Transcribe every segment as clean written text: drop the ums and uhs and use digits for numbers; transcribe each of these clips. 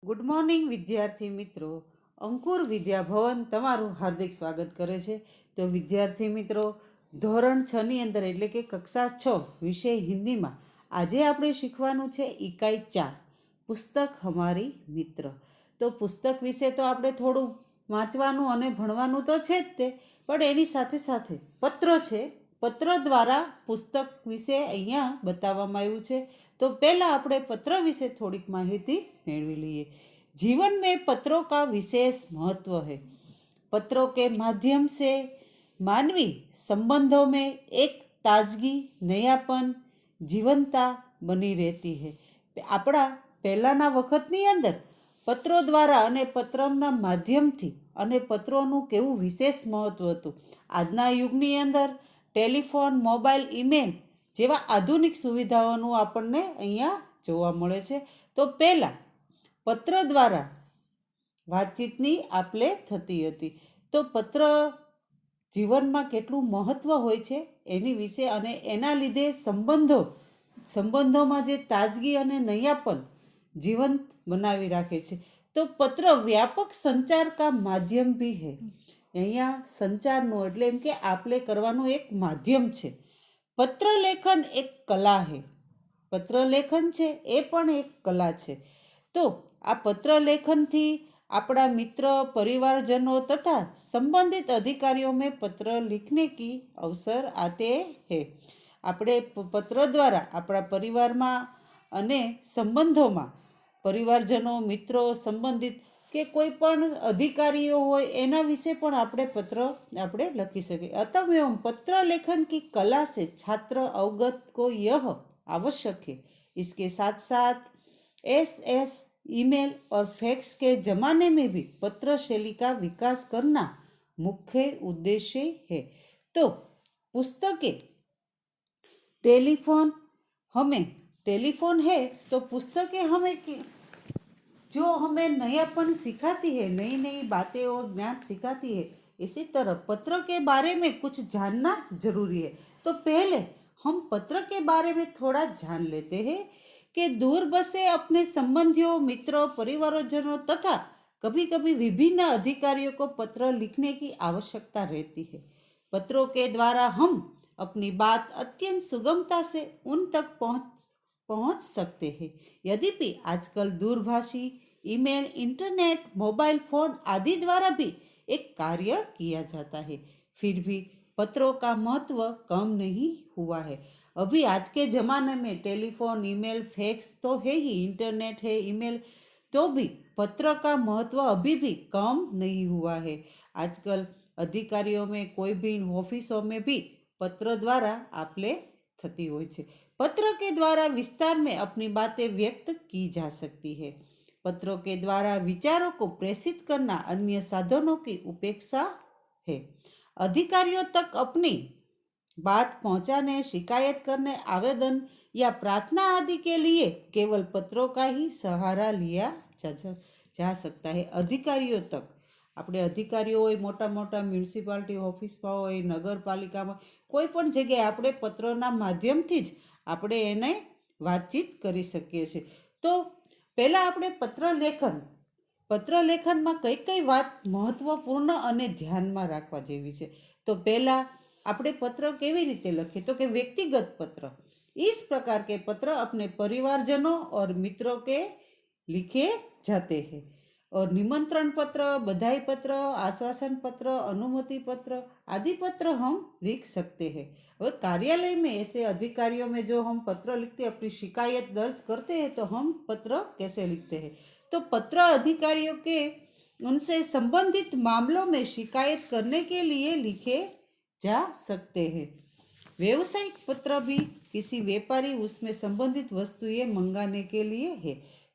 Good morning વિદ્યાર્થી મિત્રો. અંકુર વિદ્યાભવન તમારું હાર્દિક સ્વાગત કરે છે. તો વિદ્યાર્થી મિત્રો, ધોરણ 6ની અંદર એટલે કે કક્ષા 6 વિષય હિન્દીમાં આજે આપણે શીખવાનું છે ઇકાઈ 4 પુસ્તક હમારી મિત્ર. તો પુસ્તક વિશે તો આપણે થોડું વાંચવાનું અને ભણવાનું તો છે જ તે, પણ એની સાથે સાથે પત્ર છે. પત્ર દ્વારા પુસ્તક વિશે અહીંયા બતાવવામાં આવ્યું છે. तो पहला આપણે पत्र विषय थोड़ी माहिती मेळवी लिए. जीवन में पत्रों का विशेष महत्व है. पत्रों के माध्यम से मानवी संबंधों में एक ताजगी, नयापन, जीवंतता बनी रहती है. આપણા પહેલાના વખતની અંદર પત્રો દ્વારા અને પત્રના માધ્યમથી અને પત્રોનું કેવું વિશેષ મહત્વ હતું. આજના યુગની અંદર ટેલિફોન, મોબાઈલ, ઈમેલ જેવા આધુનિક સુવિધાઓનું આપણને અહીંયા જોવા મળે છે. તો પહેલાં પત્ર દ્વારા વાતચીતની આપલે થતી હતી. તો પત્ર જીવનમાં કેટલું મહત્ત્વ હોય છે એની વિશે અને એના લીધે સંબંધોમાં જે તાજગી અને નયાપન જીવંત બનાવી રાખે છે. તો પત્ર વ્યાપક સંચાર કા માધ્યમ ભી હૈ. અહીંયા સંચારનું એટલે એમ કે આપલે કરવાનું એક માધ્યમ છે. પત્ર લેખન એક કલા હૈ. પત્ર લેખન છે એ પણ એક કલા છે. તો આ પત્ર લેખનથી આપણા મિત્ર, પરિवारजनों तथा संबंधित अधिकारियों में पत्र लिखने की अवसर आते हैं. આપણે પત્ર દ્વારા આપણા પરિવારમાં અને સંબંધોમાં પરિવારજનો, મિત્રો, સંબંધિત કે કોઈ પણ અધિકારીઓ હોય એના વિશે પણ આપણે લખી શકીએ. अतः एवं पत्र लेखन की कला से छात्र अवगत को यह आवश्यक है. इसके साथ साथ एसएस, ईमेल और फैक्स के ज़माने में भी पत्र शैली का विकास करना मुख्य उद्देश्य है. तो पुस्तकें, टेलीफोन है तो पुस्तकें हमें जो हमें नयापन सिखाती है, नई नई बातें और ज्ञान सिखाती है, इसी तरह पत्र के बारे में कुछ जानना जरूरी है. तो पहले हम पत्र के बारे में थोड़ा जान लेते हैं कि दूर बसे अपने संबंधियों, मित्रों, परिवारजनों तथा कभी कभी विभिन्न अधिकारियों को पत्र लिखने की आवश्यकता रहती है. पत्रों के द्वारा हम अपनी बात अत्यंत सुगमता से उन तक पहुंच सकते हैं. यद्यपि आजकल दूरभाषी, ईमेल, इंटरनेट, मोबाइल फोन आदि द्वारा भी एक कार्य किया जाता है, फिर भी पत्रों का महत्व कम नहीं हुआ है. अभी आज के ज़माने में टेलीफोन, ईमेल, फैक्स तो है ही, इंटरनेट है, ईमेल, तो भी पत्र का महत्व अभी भी कम नहीं हुआ है. आजकल अधिकारियों में, कोई भी ऑफिसों में भी पत्र द्वारा आपले थती हो छे. पत्र के द्वारा विस्तार में अपनी बातें व्यक्त की जा सकती है. पत्रों के द्वारा विचारों को प्रेषित करना अन्य साधनों की उपेक्षा है. अधिकारियों तक अपनी बात पहुंचाने, शिकायत करने, आवेदन या प्रार्थना आदि के लिए केवल पत्रों का ही सहारा लिया जा सकता है. अधिकारियों तक આપણે અધિકારીઓ હોય, મોટા મોટા મ્યુનિસિપાલિટી ઓફિસમાં હોય, નગરપાલિકામાં, કોઈ પણ જગ્યાએ આપણે પત્રના માધ્યમથી જ આપણે એને વાતચીત કરી શકીએ છીએ. તો પહેલાં આપણે પત્રલેખનમાં કઈ કઈ વાત મહત્વપૂર્ણ અને ધ્યાનમાં રાખવા જેવી છે. તો પહેલાં આપણે પત્ર કેવી રીતે લખીએ, તો કે વ્યક્તિગત પત્ર. इस प्रकार के पत्र अपने परिवारजनों और मित्रों के लिखे जाते हैं. और निमंत्रण पत्र, बधाई पत्र, आश्वासन पत्र, अनुमति पत्र आदि पत्र हम लिख सकते हैं. और कार्यालय में ऐसे अधिकारियों में जो हम पत्र लिखते हैं, अपनी शिकायत दर्ज करते हैं, तो हम पत्र कैसे लिखते हैं. तो पत्र अधिकारियों के उनसे संबंधित मामलों में शिकायत करने के लिए लिखे जा सकते हैं. व्यवसायिक पत्र भी किसी व्यापारी उसमें संबंधित वस्तुएं मंगाने के लिए है.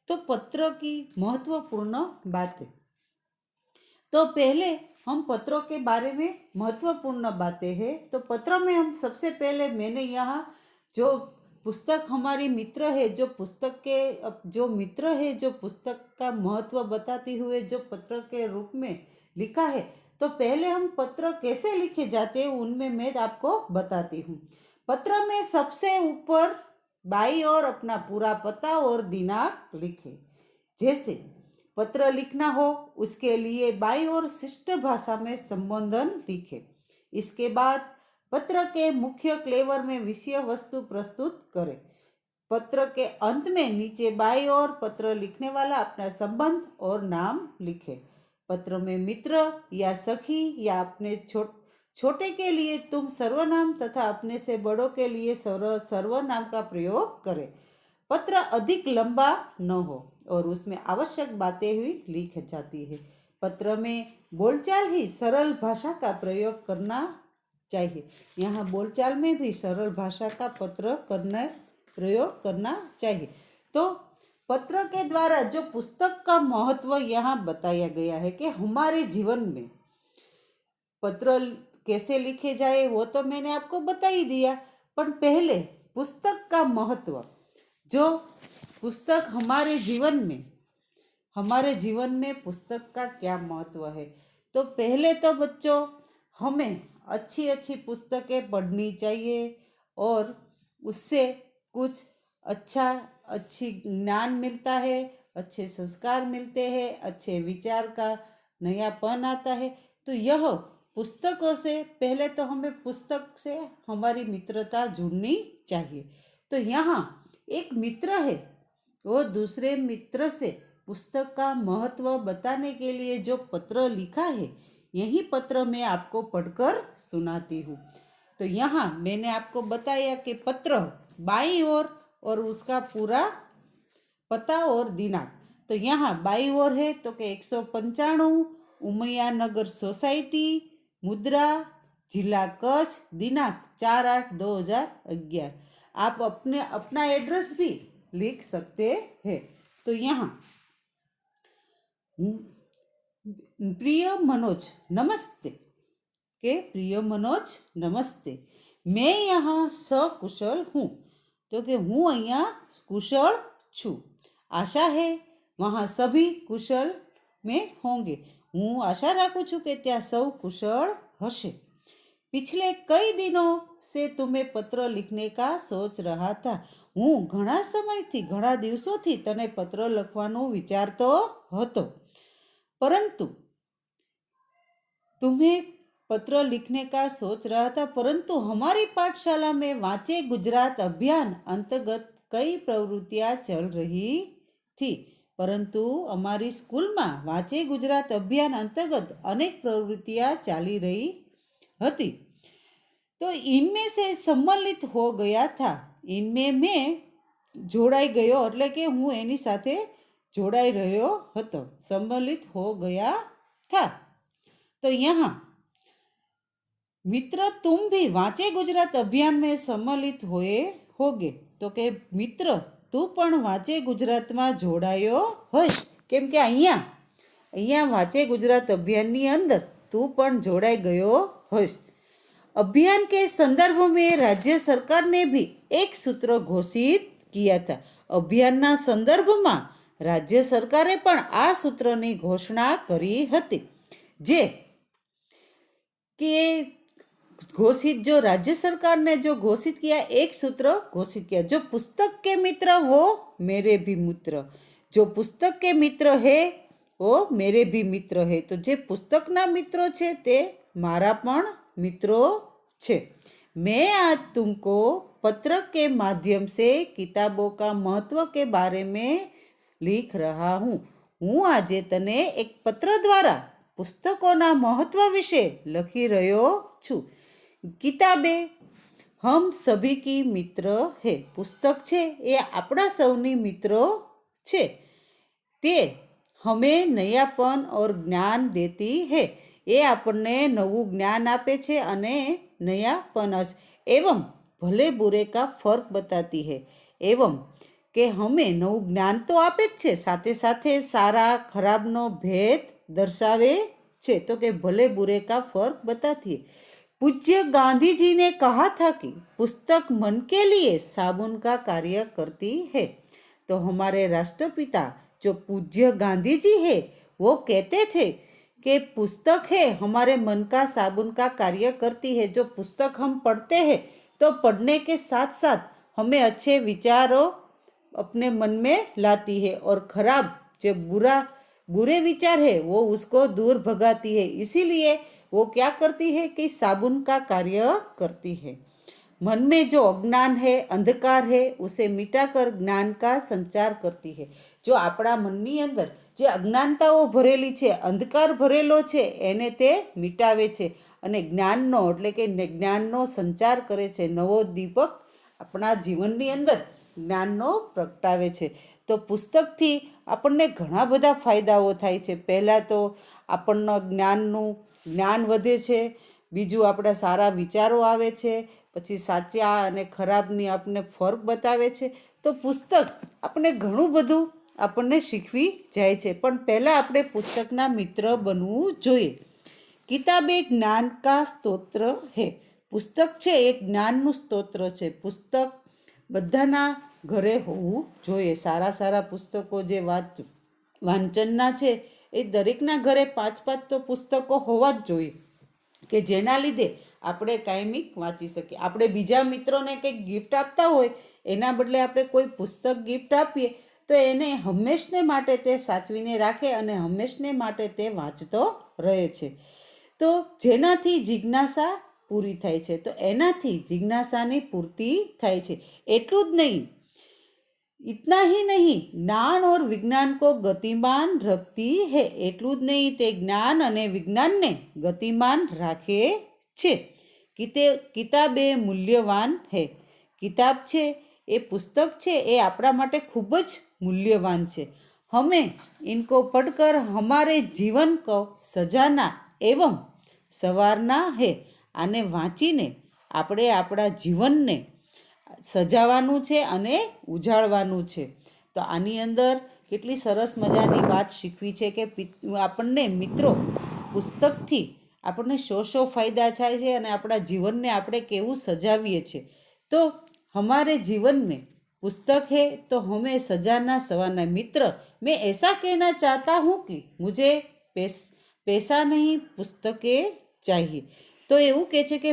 तो पत्र की महत्वपूर्ण बातें. तो पहले हम पत्रों के बारे में महत्वपूर्ण बातें हैं. तो पत्र में हम सबसे पहले मैंने यहाँ जो पुस्तक हमारी मित्र है, जो पुस्तक के जो मित्र है, जो पुस्तक का महत्व बताते हुए जो पत्र के रूप में लिखा है, तो पहले हम पत्र कैसे लिखे जाते हैं उनमें मैं आपको बताती हूँ. पत्र में सबसे ऊपर बाई ओर अपना पूरा पता और दिनांक लिखे. जैसे पत्र लिखना हो उसके लिए बाईं ओर शिष्ट भाषा में संबोधन लिखे। इसके बाद पत्र के मुख्य क्लेवर में विषय वस्तु प्रस्तुत करें। पत्र के अंत में नीचे बाईं ओर पत्र लिखने वाला अपना संबंध और नाम लिखे। पत्र में मित्र या सखी या अपने छोटे के लिए तुम सर्वनाम तथा अपने से बड़ों के लिए सर्वनाम का प्रयोग करें। पत्र अधिक लंबा न हो और उसमें आवश्यक बातें हुई लिख जाती है। पत्र में बोलचाल ही सरल भाषा का प्रयोग करना चाहिए। यहाँ बोलचाल में भी सरल भाषा का प्रयोग करना चाहिए। तो पत्र के द्वारा जो पुस्तक का महत्व यहाँ बताया गया है कि हमारे जीवन में पत्र कैसे लिखे जाए वो तो मैंने आपको बता ही दिया, पर पहले पुस्तक का महत्व, जो पुस्तक हमारे जीवन में पुस्तक का क्या महत्व है। तो पहले तो बच्चों हमें अच्छी अच्छी पुस्तकें पढ़नी चाहिए और उससे कुछ अच्छी ज्ञान मिलता है, अच्छे संस्कार मिलते हैं, अच्छे विचार का नयापन आता है। तो यह पुस्तकों से पहले तो हमें पुस्तक से हमारी मित्रता जुड़नी चाहिए। तो यहाँ एक मित्र है, वो दूसरे मित्र से पुस्तक का महत्व बताने के लिए जो पत्र लिखा है, यही पत्र मैं आपको पढ़कर सुनाती हूँ। तो यहाँ मैंने आपको बताया कि पत्र बाईं ओर और उसका पूरा पता और दिनांक। तो यहाँ बाईं ओर है तो कि 195 उमैया नगर सोसाइटी, मुद्रा, जिला कच्छ, दिनांक 4/8/2011। आप अपना एड्रेस भी लिख सकते हैं। तो यहाँ प्रिय मनोज नमस्ते प्रिय मनोज नमस्ते, मैं यहाँ सकुशल हूँ। तो कि हूँ અહીંયા कुशल छू। आशा है वहाँ सभी कुशल में होंगे। हूँ आशा राखूँ छूँ कि ત્યાં સૌ कुशल हशे। पिछले कई दिनों से तुम्हें पत्र लिखने का सोच रहा था। हूँ घણા समयથી घણા દિવસોથી તને પત્ર લખવાનું વિચારતો હતો, परंतु तुम्हें पत्र लिखने का सोच रहा था, परंतु हमारी पाठशाला में वांचे गुजरात अभियान अंतर्गत कई प्रवृत्तियां चल रही थी। परंतु हमारी स्कूल में वांचे गुजरात अभियान अंतर्गत अनेक प्रवृत्तियां चाली रही हती। तो इनमें से सम्मिलित हो गया था। इनमें मैं जोड़ाई गयो, એટલે કે હું એની સાથે જોડાઈ રહ્યો હતો, सम्मिलित हो गया था। तो यहाँ मित्र तुम भी वांचे गुजरात अभियान में सम्मिलित होगे। तो के मित्र तू पण वांचे गुजरात में जोड़ायो होश, केम के अहिया वांचे गुजरात अभियान नी अंदर तू पण जोड़ाई गयो होश। अभियान के संदर्भ में राज्य सरकार ने भी एक सूत्र घोषित किया था। अभियानना संदर्भ में राज्य सरकारे पण आ सूत्रनी घोषणा करी हती। जे कि घोषित जो राज्य सरकार ने जो घोषित किया, एक सूत्र घोषित किया, जो पुस्तक के मित्र वो मेरे भी मित्र, जो पुस्तक के मित्र है वो मेरे भी मित्र है। तो जे पुस्तकना मित्रों छे ते मारा पण मित्रों छे। मैं आज तुमको पत्र के माध्यम से किताबों का महत्व के बारे में लिख रहा हूँ। हूँ आजे तने एक पत्र द्वारा पुस्तकोना महत्व विषे लखी रह्यो छू। किताबें हम सभी की मित्र है। पुस्तक छे ये आपणा सौनी मित्रों छे। ते हमें नयापन और ज्ञान देती है। ये आपने नवुं ज्ञान आपे छे अने नयापन एवं भले बुरे का फर्क बताती है। एवं के हमें नवुं ज्ञान तो आपे ज छे, साथे साथे सारा खराबनो भेद दर्शावे छे। तो के भले बुरे का फर्क बताती है। पूज्य गांधी जी ने कहा था कि पुस्तक मन के लिए साबुन का कार्य करती है। तो हमारे राष्ट्रपिता जो पूज्य गांधी जी है वो कहते थे कि पुस्तक है हमारे मन का साबुन का कार्य करती है। जो पुस्तक हम पढ़ते हैं तो पढ़ने के साथ साथ हमें अच्छे विचारों अपने मन में लाती है और खराब जो बुरा बुरे विचार है वो उसको दूर भगाती है, इसीलिए वो क्या करती है कि साबुन का कार्य करती है। मन में जो अज्ञान है, अंधकार है, उसे मिटाकर ज्ञान का संचार करती है। जो આપણા મનની અંદર જે અજ્ઞાનતાઓ ભરેલી છે, અંધકાર ભરેલો છે, એને તે મિટાવે છે અને જ્ઞાનનો એટલે કે જ્ઞાનનો સંચાર કરે છે. નવો દીપક આપણા જીવનની અંદર જ્ઞાનનો પ્રગટાવે છે. તો પુસ્તકથી આપણને ઘણા બધા ફાયદાઓ થાય છે. પહેલાં તો આપણને જ્ઞાન વધે છે. બીજું આપણા સારા વિચારો આવે છે. પછી સાચા અને ખરાબની આપણને ફરક બતાવે છે. તો પુસ્તક આપણને ઘણું બધું આપણને શીખવી જાય છે. પણ પહેલાં આપણે પુસ્તકના મિત્ર બનવું જોઈએ. કિતાબ એક જ્ઞાન કા સ્તોત્ર હે. પુસ્તક છે એક જ્ઞાનનું સ્તોત્ર છે. પુસ્તક બધાના ઘરે હોવું જોઈએ. સારા સારા પુસ્તકો જે વાંચનના છે એ દરેકના ઘરે 5-5 તો પુસ્તકો હોવા જ જોઈએ, કે જેના લીધે આપણે કાયમિક વાંચી શકીએ. આપણે બીજા મિત્રોને કંઈક ગિફ્ટ આપતા હોય એના બદલે આપણે કોઈ પુસ્તક ગિફ્ટ આપીએ તો એને હંમેશને માટે તે સાચવીને રાખે અને હંમેશને માટે તે વાંચતો રહે છે. તો જેનાથી જિજ્ઞાસા પૂરી થાય છે. તો એનાથી જિજ્ઞાસાની પૂર્તિ થાય છે. એટલું જ નહીં, इतना ही नहीं, ज्ञान और विज्ञान को गतिमान रखती है. એટલું જ નહીં, તે જ્ઞાન અને વિજ્ઞાનને ગતિમાન રાખે છે. કિતાબ એ મૂલ્યવાન है. કિતાબ છે એ પુસ્તક છે એ આપણા માટે ખૂબ જ મૂલ્યવાન છે. हमें इनको पढ़कर हमारे जीवन को सजाना एवं संवारना है. આને વાંચીને આપણે આપણા જીવનને સજાવવાનું છે અને ઉજાળવાનું છે. તો આની અંદર કેટલી સરસ મજાની વાત શીખવી છે કે આપણને મિત્રો પુસ્તકથી આપણને શો ફાયદા થાય છે અને આપણા જીવનને આપણે કેવું સજાવીએ છીએ. તો हमारे जीवन में पुस्तक है तो हमें सजाना संवारना. मित्र, मैं ऐसा कहना चाहता हूँ कि मुझे पैसा नहीं पुस्तकें चाहिए. તો એવું કહે છે કે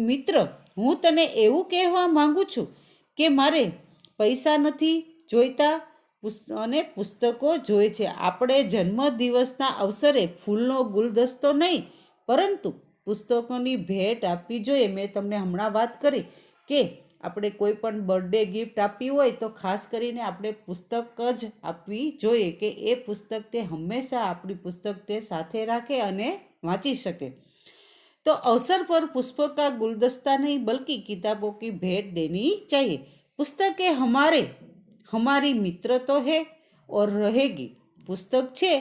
મિત્ર, હું તને એવું કહેવા માંગુ છું કે મારે પૈસા નથી જોઈતા અને પુસ્તકો જોઈએ છે. આપણે જન્મદિવસના અવસરે ફૂલનો ગુલદસ્તો નહીં પરંતુ પુસ્તકોની ભેટ આપવી જોઈએ. મેં તમને હમણાં વાત કરી કે આપણે કોઈ પણ બર્થડે ગિફ્ટ આપવી હોય તો ખાસ કરીને આપણે પુસ્તક જ આપવી જોઈએ, કે એ પુસ્તક તે હંમેશા આપણી પુસ્તક તે સાથે રાખે અને વાંચી શકે. तो अवसर पर पुष्पों का गुलदस्ता नहीं बल्कि किताबों की भेंट देनी चाहिए. पुस्तकें हमारी मित्र तो है और रहेगी. पुस्तक છે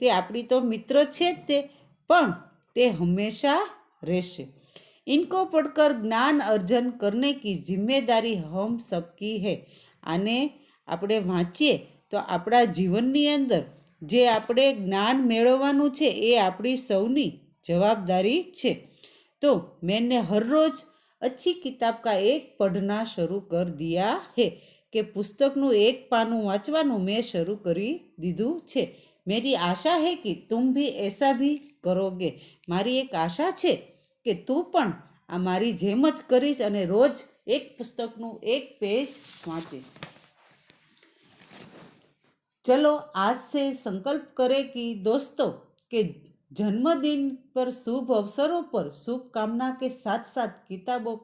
તે આપણી તો મિત્ર છે જ તે, પણ તે હંમેશા રહેશે. इनको पढ़कर ज्ञान अर्जन करने की जिम्मेदारी हम सबकी है. આને આપણે વાંચીએ તો આપણા જીવનની અંદર જે આપણે જ્ઞાન મેળવવાનું છે એ આપણી સૌની જવાબદારી છે. तो मैंने हर रोज अच्छी किताब का एक पढ़ना शुरू कर दिया है. કે પુસ્તકનું એક પાનું વાંચવાનું મેં શરૂ કરી દીધું છે. मेरी आशा है कि तुम भी ऐसा भी करोगे. મારી એક આશા છે કે તું પણ આ મારી જેમ જ કરીશ અને રોજ એક પુસ્તકનું એક પેજ વાંચીશ. चलो आज से संकल्प करें कि दोस्तों के जन्मदिन पर शुभ अवसरों पर शुभकामना के साथ साथ किताबों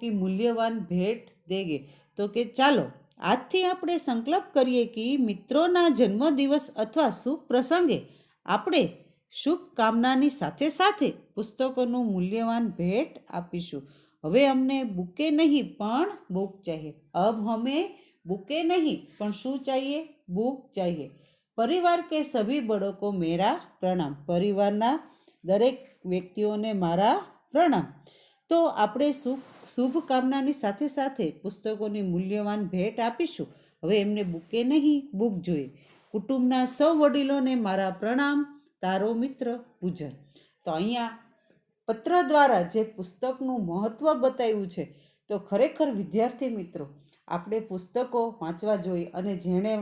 की मूल्यवान भेंट देंगे. तो के ચાલો આજથી આપણે સંકલ્પ કરીએ કે મિત્રોના જન્મદિવસ અથવા શુભ પ્રસંગે આપણે શુભકામનાની સાથે સાથે પુસ્તકોનું મૂલ્યવાન ભેટ આપીશું. હવે અમને બુકે નહીં પણ બુક ચાહીએ. अब हमें बुके नहीं પણ શું ચાહીએ? બુક ચાહીએ. પરિવાર કે સભી બડો કો મેરા પ્રણામ. પરિવારના દરેક વ્યક્તિઓને મારા પ્રણામ. તો આપણે શુભકામનાની સાથે સાથે પુસ્તકોની મૂલ્યવાન ભેટ આપીશું. હવે એમને બુકે નહીં બુક જોઈએ. કુટુંબના સૌ વડીલોને મારા પ્રણામ. તારો મિત્ર પૂજન. તો અહીંયા પત્ર દ્વારા જે પુસ્તકનું મહત્ત્વ બતાવ્યું છે, તો ખરેખર વિદ્યાર્થી મિત્રો આપણે પુસ્તકો વાંચવા જોઈએ અને જેણે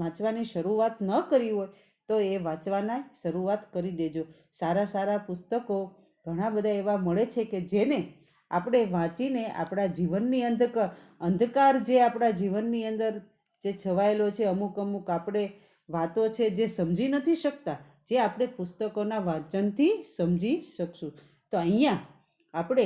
વાંચવાની શરૂઆત ન કરી હોય તો એ વાંચવાના શરૂઆત કરી દેજો. સારા સારા પુસ્તકો ઘણા બધા એવા મળે છે કે જેને આપણે વાંચીને આપણા જીવનની અંધકાર જે આપણા જીવનની અંદર જે છવાયેલો છે, અમુક આપણે વાતો છે જે સમજી નથી શકતા, જે આપણે પુસ્તકોના વાંચનથી સમજી શકશું. તો અહીંયા આપણે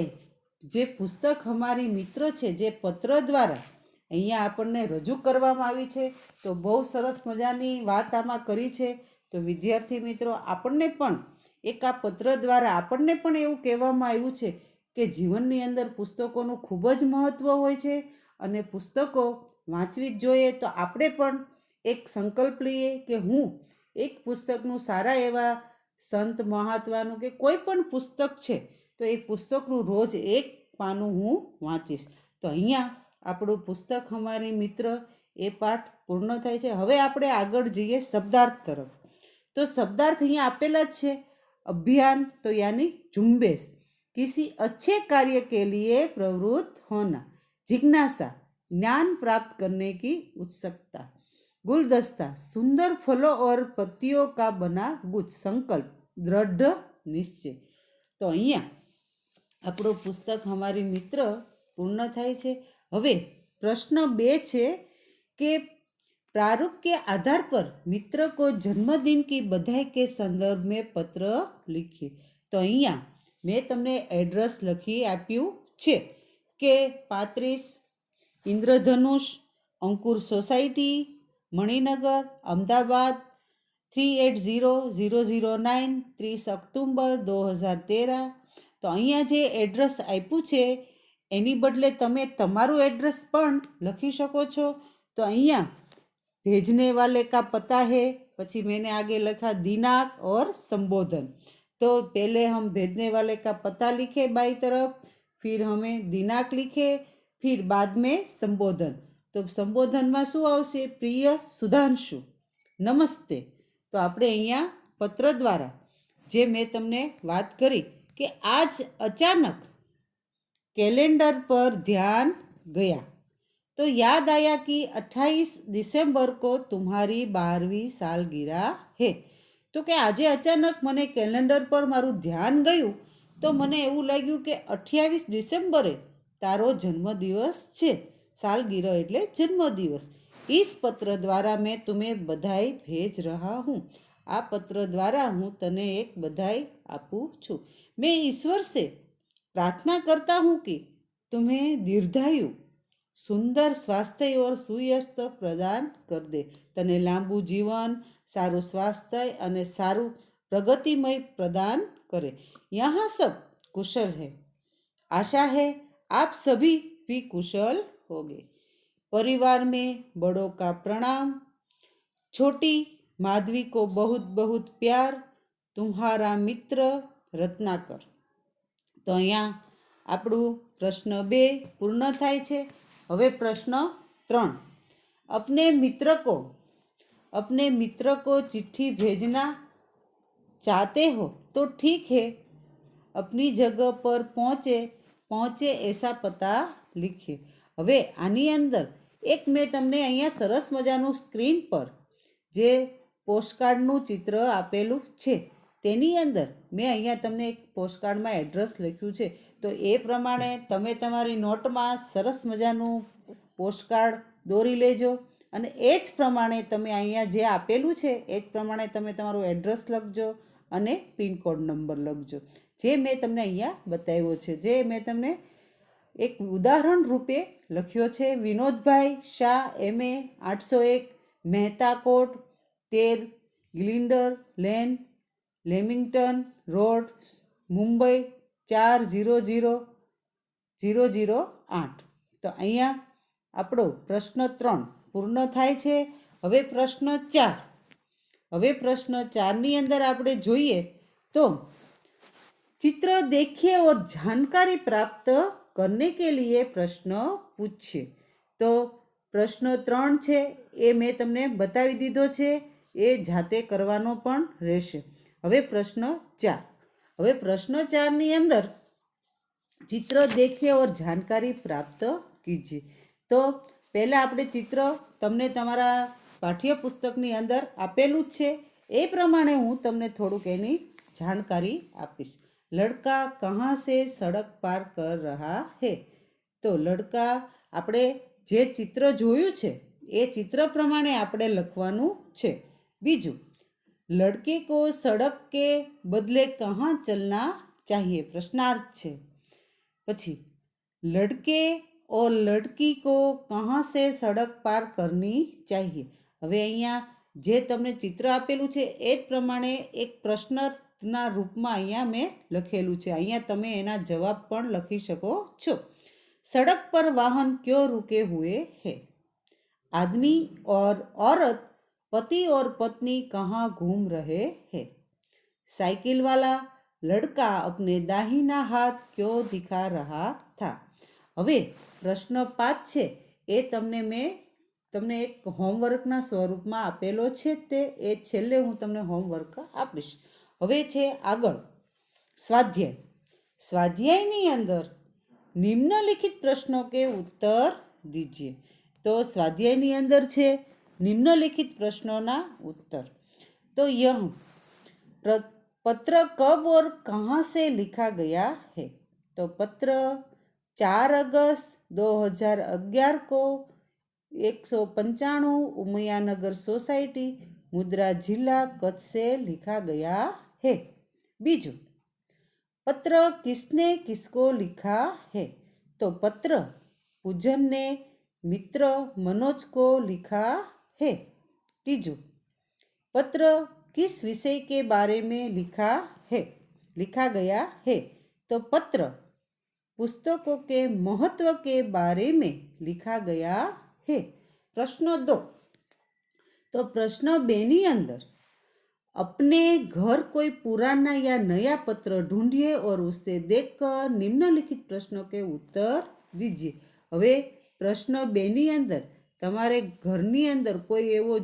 જે પુસ્તક અમારી મિત્ર છે, જે પત્ર દ્વારા અહીંયા આપણને રજૂ કરવામાં આવી છે, તો બહુ સરસ મજાની વાત આમાં કરી છે. તો વિદ્યાર્થી મિત્રો, આપણને પણ એક આ પત્ર દ્વારા આપણને પણ એવું કહેવામાં આવ્યું છે કે જીવનની અંદર પુસ્તકોનું ખૂબ જ મહત્ત્વ હોય છે અને પુસ્તકો વાંચવી જ જોઈએ. તો આપણે પણ એક સંકલ્પ લઈએ કે હું એક પુસ્તકનું સારા એવા સંત મહાત્માનું કે કોઈ પણ પુસ્તક છે તો એ પુસ્તકનું રોજ એક પાનું હું વાંચીશ. તો અહીંયા આપણું પુસ્તક અમારી મિત્ર એ પાઠ પૂર્ણ થાય છે. હવે આપણે આગળ જઈએ શબ્દાર્થ તરફ. તો શબ્દાર્થ અહીંયા આપેલા જ છે. अभियान तो यानी झुंबेश, किसी अच्छे कार्य के लिए प्रवृत्त होना, जिज्ञासा ज्ञान प्राप्त करने की उत्सुकता, गुलदस्ता सुंदर फलों और पत्तियों का बना गुच्छ, संकल्प दृढ़ निश्चय. तो અહીંયા આપણું પુસ્તક અમારી મિત્ર પૂર્ણ થાય છે. હવે પ્રશ્ન 2 છે કે प्रारूप के आधार पर मित्र को जन्मदिन की बधाई के संदर्भ में पत्र लिखिए. तो અહીંયા મેં તમને એડ્રેસ લખી આપ્યું છે કે 35 ઇન્દ્રધનુષ અંકુર સોસાયટી, મણિનગર, અમદાવાદ 380009, 30 ઓક્ટોબર 2013. તો અહીંયા જે એડ્રેસ આપ્યું છે એની બદલે તમે તમારું એડ્રેસ પણ લખી શકો છો. તો અહીંયા भेजने वाले का पता है, पची मैंने आगे लिखा दिनांक और संबोधन. तो पहले हम भेजने वाले का पता लिखे बाई तरफ, फिर हमें दिनांक लिखे, फिर बाद में संबोधन. तो संबोधन में शू आवशे? प्रिय सुधांशु, नमस्ते. तो आपणे अहींया पत्र द्वारा जे मैं तमने बात करी कि आज अचानक कैलेंडर पर ध्यान गया तो याद आया कि 28 दिसंबर को तुम्हारी 12वीं सालगिरह है. तो कि आज अचानक मने कैलेंडर पर मारू ध्यान गयु तो मने एवं लाग्यु कि 28 डिसेम्बरे तारो जन्मदिवस छे. सालगिरह एटले जन्मदिवस. इस पत्र द्वारा मैं तुम्हें बधाई भेज रहा हूँ. आ पत्र द्वारा हूँ तने एक बधाई आपू छू. मैं ईश्वर से प्रार्थना करता हूँ कि तुम्हें दीर्घायु, सुंदर स्वास्थ्य और सुयश प्रदान कर दे. तने लांबू जीवन, सारू स्वास्थ्य और सारू प्रगतिमय प्रदान करे. यहाँ सब कुशल है. आशा है आप सभी भी कुशल होंगे. परिवार में बड़ों का प्रणाम. छोटी माधवी को बहुत बहुत प्यार. तुम्हारा मित्र रत्नाकर. तो अहींया આપણું પ્રશ્ન 2 પૂર્ણ થાય છે. હવે પ્રશ્ન 3, अपने मित्र को चिट्ठी भेजना चाहते हो तो ठीक है, अपनी जगह पर पहुँचे ऐसा पता लिखिए. હવે આની અંદર એક મેં તમને અહીંયા સરસ મજાનું સ્ક્રીન પર જે પોસ્ટકાર્ડનું ચિત્ર આપેલું છે તેની અંદર મેં અહીંયા તમને એક પોસ્ટકાર્ડમાં એડ્રેસ લખ્યું છે. તો એ પ્રમાણે તમે તમારી નોટમાં સરસ મજાનું પોસ્ટકાર્ડ દોરી લેજો અને એ જ પ્રમાણે તમે અહીંયા જે આપેલું છે એ જ પ્રમાણે તમે તમારું એડ્રેસ લખજો અને પિનકોડ નંબર લખજો, જે મેં તમને અહીંયા બતાવ્યો છે, જે મેં તમને એક ઉદાહરણ રૂપે લખ્યો છે. વિનોદભાઈ શાહ, MA, 801 મહેતા કોટ, 13 ગ્લિન્ડર લેન, લેમિંગ્ટન રોડ, મુંબઈ 400008. તો અહીંયા આપણો પ્રશ્ન 3 પૂર્ણ થાય છે. હવે પ્રશ્ન 4 ની અંદર આપણે જોઈએ તો चित्र देखिए और जानकारी प्राप्त करने के लिए प्रश्न पूछिए. तो प्रश्न 3 છે એ મેં તમને બતાવી દીધો છે, એ જાતે કરવાનો પણ રહેશે. હવે પ્રશ્ન 4 ની અંદર चित्र देखिए और जानकारी प्राप्त कीजिए. तो પહેલાં આપણે ચિત્ર તમને તમારા પાઠ્યપુસ્તકની અંદર આપેલું જ છે, એ પ્રમાણે હું તમને થોડુંક એની જાણકારી આપીશ. લડકા કહા સે સડક પાર કર રહા હે. તો લડકા આપણે જે ચિત્ર જોયું છે એ ચિત્ર પ્રમાણે આપણે લખવાનું છે. બીજું, लड़के को सड़क के बदले कहाँ चलना चाहिए, प्रश्नार्थ છે. પછી लड़के और लड़की को कहाँ से सड़क पार करनी चाहिए. હવે અહીંયા જે તમને ચિત્ર આપેલું છે એ જ પ્રમાણે એક પ્રશ્નના રૂપમાં અહીંયા મેં લખેલું છે. અહીંયા તમે એના જવાબ પણ લખી શકો છો. सड़क पर वाहन क्यों रुके हुए हैं? आदमी और औरत पति और पत्नी कहाँ घूम रहे हैं? साइकिल वाला लड़का अपने दाहिना हाथ क्यों दिखा रहा था? હવે પ્રશ્ન 5 છે એ તમને એક હોમવર્કના સ્વરૂપમાં આપેલો છે, તે એ છેલ્લે હું તમને હોમવર્ક આપીશ. હવે છે આગળ સ્વાધ્યાય. સ્વાધ્યાયની અંદર નિમ્નલિખિત પ્રશ્નો કે ઉત્તર દીजिए. તો સ્વાધ્યાયની અંદર છે નિમ્નલિખિત પ્રશ્નોના उत्तर. तो यह पत्र कब और कहाँ से लिखा गया है? तो पत्र 4 अगस्त 2011 को 195 उमैयानगर सोसाइटी मुद्रा जिला कच्छ से लिखा गया है. बीजू, पत्र किसने किसको लिखा है? तो पत्र पूजन ने मित्र मनोज को लिखा है. तीजू, पत्र किस विषय के बारे में लिखा गया है? तो पत्र पुस्तकों के महत्व के बारे में लिखा गया है. प्रश्न 2. तो प्रश्न 2 नी अंदर अपने घर कोई पुराना या नया पत्र ढूंढिए और उससे देखकर निम्नलिखित प्रश्नों के उत्तर दीजिए. હવે પ્રશ્ન 2 ની અંદર તમારે ઘરની અંદર કોઈ એવો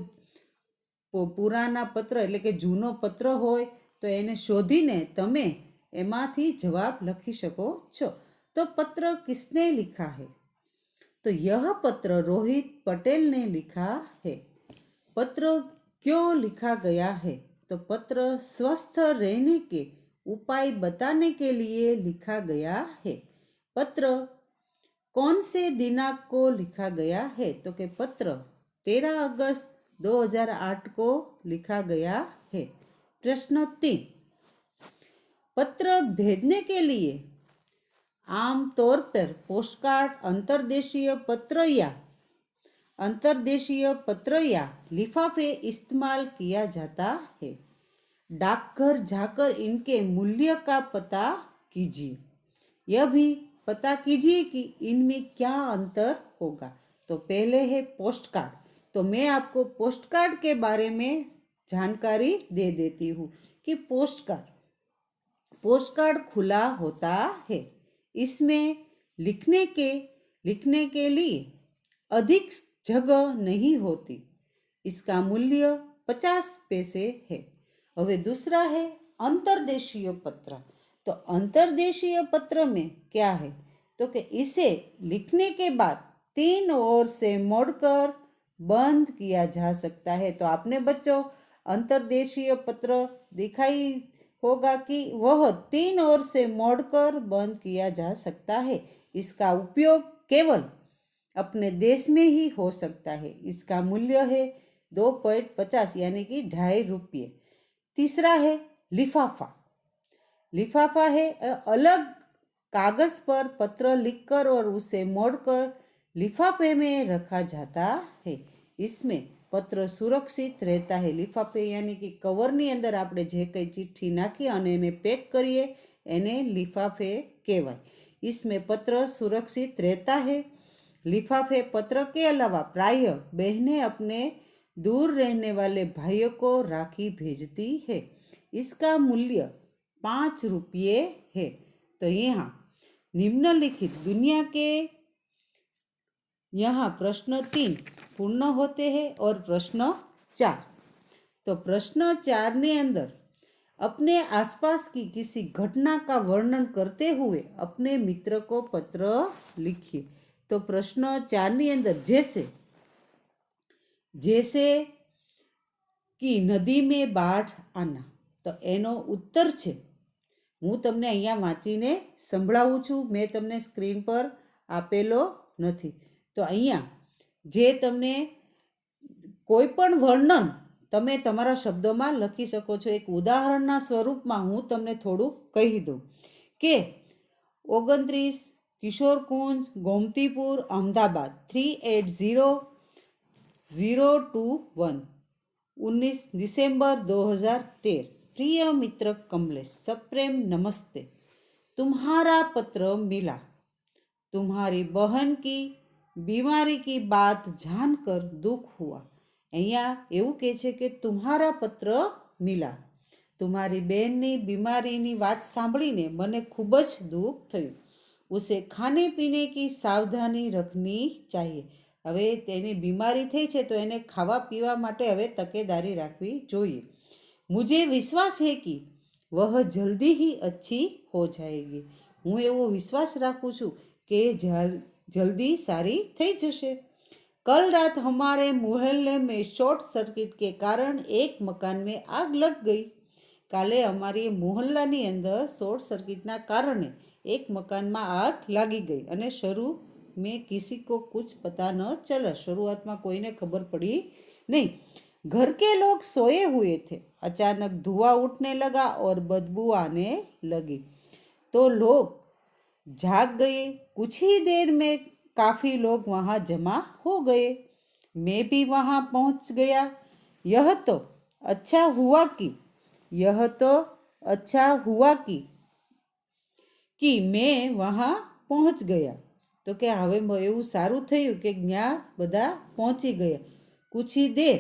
પુરાના પત્ર એટલે કે જૂનો પત્ર હોય તો એને શોધીને તમે એમાંથી જવાબ લખી શકો છો. तो पत्र किसने लिखा है? तो यह पत्र रोहित पटेल ने लिखा है. पत्र क्यों लिखा गया है? तो पत्र स्वस्थ रहने के उपाय बताने के लिए लिखा गया है. पत्र कौन से दिनांक को लिखा गया है? तो कि पत्र 13 अगस्त 2008 को लिखा गया है. प्रश्न 3. पत्र भेजने के लिए आम तौर पर पोस्टकार्ड, अंतर्देशीय पत्र या लिफाफे इस्तेमाल किया जाता है. डाकघर जाकर इनके मूल्य का पता कीजिए. यह भी पता कीजिए कि इनमें क्या अंतर होगा. तो पहले है पोस्टकार्ड. तो मैं आपको पोस्टकार्ड के बारे में जानकारी दे देती हूँ कि पोस्टकार्ड खुला होता है. इसमें लिखने के लिए अधिक जगह नहीं होती. इसका मूल्य 50 पैसे है. હવે दूसरा है अंतर्देशीय पत्र. तो अंतर्देशीय पत्र में क्या है? तो कि इसे लिखने के बाद 3 ओर से मोड़कर बंद किया जा सकता है. तो आपने बच्चों अंतर्देशीय पत्र दिखाई होगा कि वह 3 ओर से मोड़कर बंद किया जा सकता है. इसका उपयोग केवल अपने देश में ही हो सकता है. इसका मूल्य है 2.50 यानी कि 2.5 रुपये. तीसरा है लिफाफा. लिफाफा है अलग कागज पर पत्र लिखकर और उसे मोड़कर लिफाफे में रखा जाता है. इसमें पत्र सुरक्षित रहता है. लिफाफे यानी कि कवरनी अंदर આપણે જે કંઈ ચિઠ્ઠી નાખી અને એને પેક કરીએ એને लिफाफे કહેવાય. इसमें पत्र सुरक्षित रहता है. लिफाफे पत्र के अलावा प्राय बहनें अपने दूर रहने वाले भाइयों को राखी भेजती है. इसका मूल्य 5 रुपये है. तो यहाँ निम्नलिखित दुनिया के यहाँ प्रश्न 3 पूर्ण होते हैं और प्रश्न 4. तो प्रश्न 4 ने अंदर अपने आसपास की किसी घटना का वर्णन करते हुए अपने मित्र को पत्र लिखिए. तो प्रश्न 4 ની અંદર जैसे कि नदी में बाढ़ आना. तो एनो उत्तर छे હું તમને અહીંયા વાંચીને સંભળાવું છું. મેં તમને સ્ક્રીન પર આપેલો નથી. તો અહીંયા જે તમને કોઈ પણ વર્ણન તમે તમારા શબ્દોમાં લખી શકો છો. એક ઉદાહરણના સ્વરૂપમાં હું તમને થોડુંક કહી દઉં કે 29 કિશોરકુંજ, ગોમતીપુર, અમદાવાદ 380021, 19 दिसंबर 2013। प्रिय मित्र कमलेश, सप्रेम नमस्ते। तुम्हारा पत्र मिला। तुम्हारी बहन की बीमारी की बात जानकर दुख हुआ। અહીંયા એવું કહે છે કે तुम्हारा पत्र मिला। तुम्हारी બહેનની બીમારીની વાત સાંભળીને મને ખૂબ જ દુઃખ થયું। उसे खाने पीने की सावधानी रखनी चाहिए। હવે તેની બીમારી થઈ છે તો એને ખાવા પીવા માટે હવે તકેદારી રાખવી જોઈએ। मुझे विश्वास है कि वह जल्दी ही अच्छी हो जाएगी। હું એવો વિશ્વાસ રાખું છું કે जल्दी सारी થઈ જશે। कल रात हमारे मोहल्ले में शॉर्ट सर्किट के कारण एक मकान में आग लग गई। काले हमारी मोहल्लाની અંદર શોર્ટ સર્કિટના કારણે एक मकान में आग लागी गई અને शुरू में किसी को कुछ पता न चला। शुरुआत में कोई ने खबर पड़ी नहीं। घर के लोग सोए हुए थे। अचानक धुआं उठने लगा और बदबू आने लगी तो लोग जाग गए। कुछ ही देर में काफ़ी लोग वहाँ जमा हो गए। मैं भी वहाँ पहुँच गया। यह तो अच्छा हुआ कि मैं वहाँ पहुँच गया। तो કે હવે એવું સારું થયું કે ત્યાં બધા પહોંચી ગયા। कुछ ही देर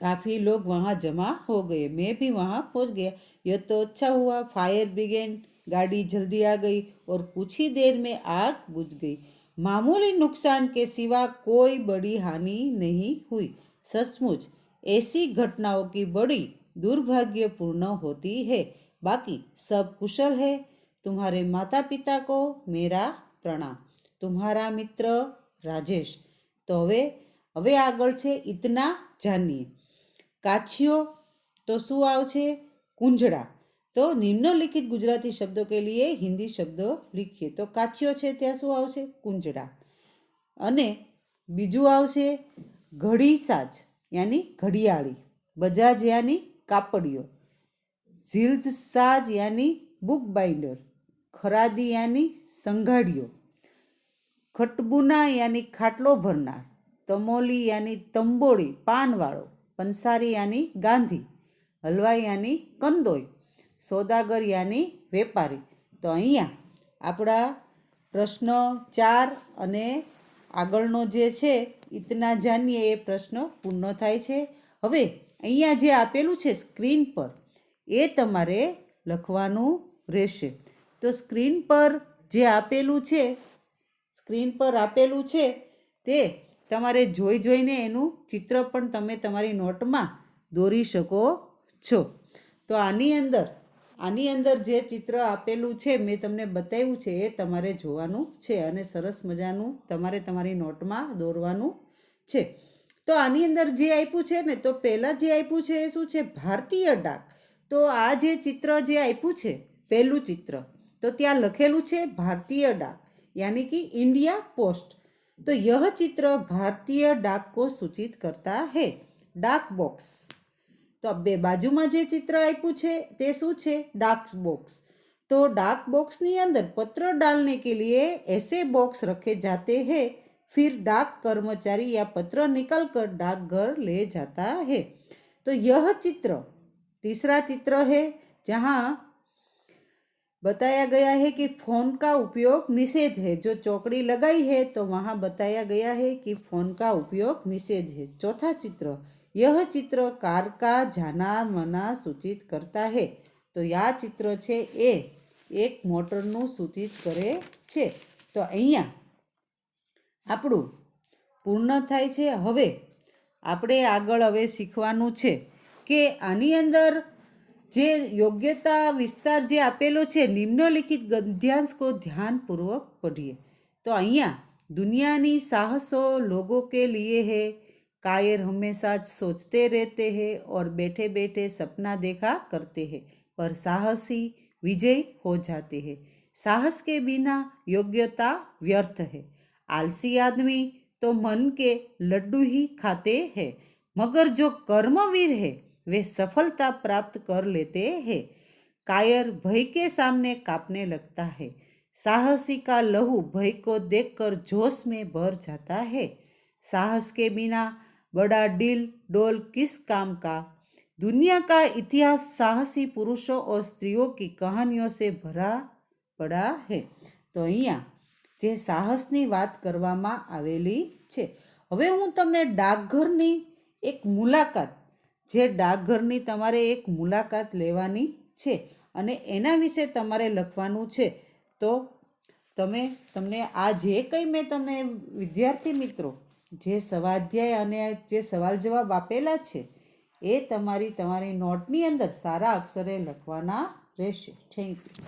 काफ़ी लोग वहाँ जमा हो गए। मैं भी वहाँ पहुँच गया। यह तो अच्छा हुआ। फायर ब्रिगेड गाड़ी जल्दी आ गई और कुछ ही देर में आग बुझ गई। मामूली नुकसान के सिवा कोई बड़ी हानि नहीं हुई। सचमुच ऐसी घटनाओं की बड़ी दुर्भाग्यपूर्ण होती है। बाकी सब कुशल है। तुम्हारे माता पिता को मेरा प्रणाम। तुम्हारा मित्र राजेश। तो હવે આગળ છે इतना जानिए। काछियो तो શું આવશે? કુંજડા। તો નિમ્નલિખિત ગુજરાતી શબ્દો के लिए हिंदी शब्द लिखिए। तो કાછિયો છે ત્યાં શું આવશે? કુંજડા। અને બીજું આવશે ઘડીસાજ यानी ઘડિયાળી, બજાજ यानी કાપડિયો, ઝીલ્દસાજ यानी बुक बाइंडर, खरादी यानी संघाड़ियो, खटबुना यानी खाटलो भरनार, तमोली यानी तंबोड़ी पानवाड़ो, पंसारी यानी गांधी, हलवाई यानी कंदोई, सौदागर यानी वेपारी। तो अहींया आपड़ा प्रश्न 4 अने આગળનો જે છે इतना जानिए એ પ્રશ્ન પૂર્ણ થાય છે। હવે અહીંયા જે આપેલું છે સ્ક્રીન પર એ તમારે લખવાનું રહેશે। તો સ્ક્રીન પર જે આપેલું છે તે તમારે જોઈને એનું ચિત્ર પણ તમે તમારી નોટમાં દોરી શકો છો। તો આની અંદર જે ચિત્ર આપેલું છે મેં તમને બતાવ્યું છે એ તમારે જોવાનું છે અને સરસ મજાનું તમારે તમારી નોટમાં દોરવાનું છે। તો આની અંદર જે આપ્યું છે ને તો પહેલાં જે આપ્યું છે એ શું છે? ભારતીય ડાક। તો આ જે ચિત્ર જે આપ્યું છે પહેલું ચિત્ર तो त्या लखेलू छे भारतीय डाक यानी कि इंडिया पोस्ट। तो यह चित्र भारतीय डाक को सूचित करता है। डाक बॉक्स तो बे बाजू में जे चित्र आप्યું છે તે શું છે? डाक बॉक्स। तो डाक बॉक्स नी अंदर पत्र डालने के लिए ऐसे बॉक्स रखे जाते हैं। फिर डाक कर्मचारी या पत्र निकाल कर डाकघर ले जाता है। तो यह चित्र तीसरा चित्र है जहाँ बताया गया है कि फ़ोन का उपयोग निषेध है। जो चौकड़ी लगाई है तो वहाँ बताया गया है कि फ़ोन का उपयोग निषेध है। चौथा चित्र, यह चित्र कार का जाना मना सूचित करता है। तो यह चित्र छे ए एक मोटरनु सूचित करे छे। तो अहींया આપણું પૂર્ણ થાય છે। હવે આપણે આગળ હવે શીખવાનું છે કે આની અંદર જે યોગ્યતા વિસ્તાર જે આપેલો છે નિમ્નલિખિત गद्यांश को ध्यानपूर्वक पढ़िए। तो અહીંયા दुनियानी साहसों लोगों के लिए है। कायर हमेशा सोचते रहते हैं और बैठे बैठे सपना देखा करते हैं, पर साहसी विजयी हो जाते हैं। साहस के बिना योग्यता व्यर्थ है। आलसी आदमी तो मन के लड्डू ही खाते हैं, मगर जो कर्मवीर है वे सफलता प्राप्त कर लेते हैं। कायर भय के सामने कांपने लगता है। साहसी का लहू भय को देखकर जोश में भर जाता है। साहस के बिना बड़ा डील डोल किस काम का। दुनिया का इतिहास साहसी पुरुषों और स्त्रियों की कहानियों से भरा पड़ा है। तो અહીંયા જે સાહસની વાત કરવામાં આવેલી છે। હવે હું તમને ડાકઘરની એક મુલાકાત, જે ડાકઘરની તમારે એક મુલાકાત લેવાની છે અને એના વિશે તમારે લખવાનું છે। તો તમને આ જે કંઈ મેં તમને વિદ્યાર્થી મિત્રો જે સ્વાધ્યાય અને જે સવાલ જવાબ આપેલા છે એ તમારી નોટની અંદર સારા અક્ષરે લખવાના રહેશે। Thank you.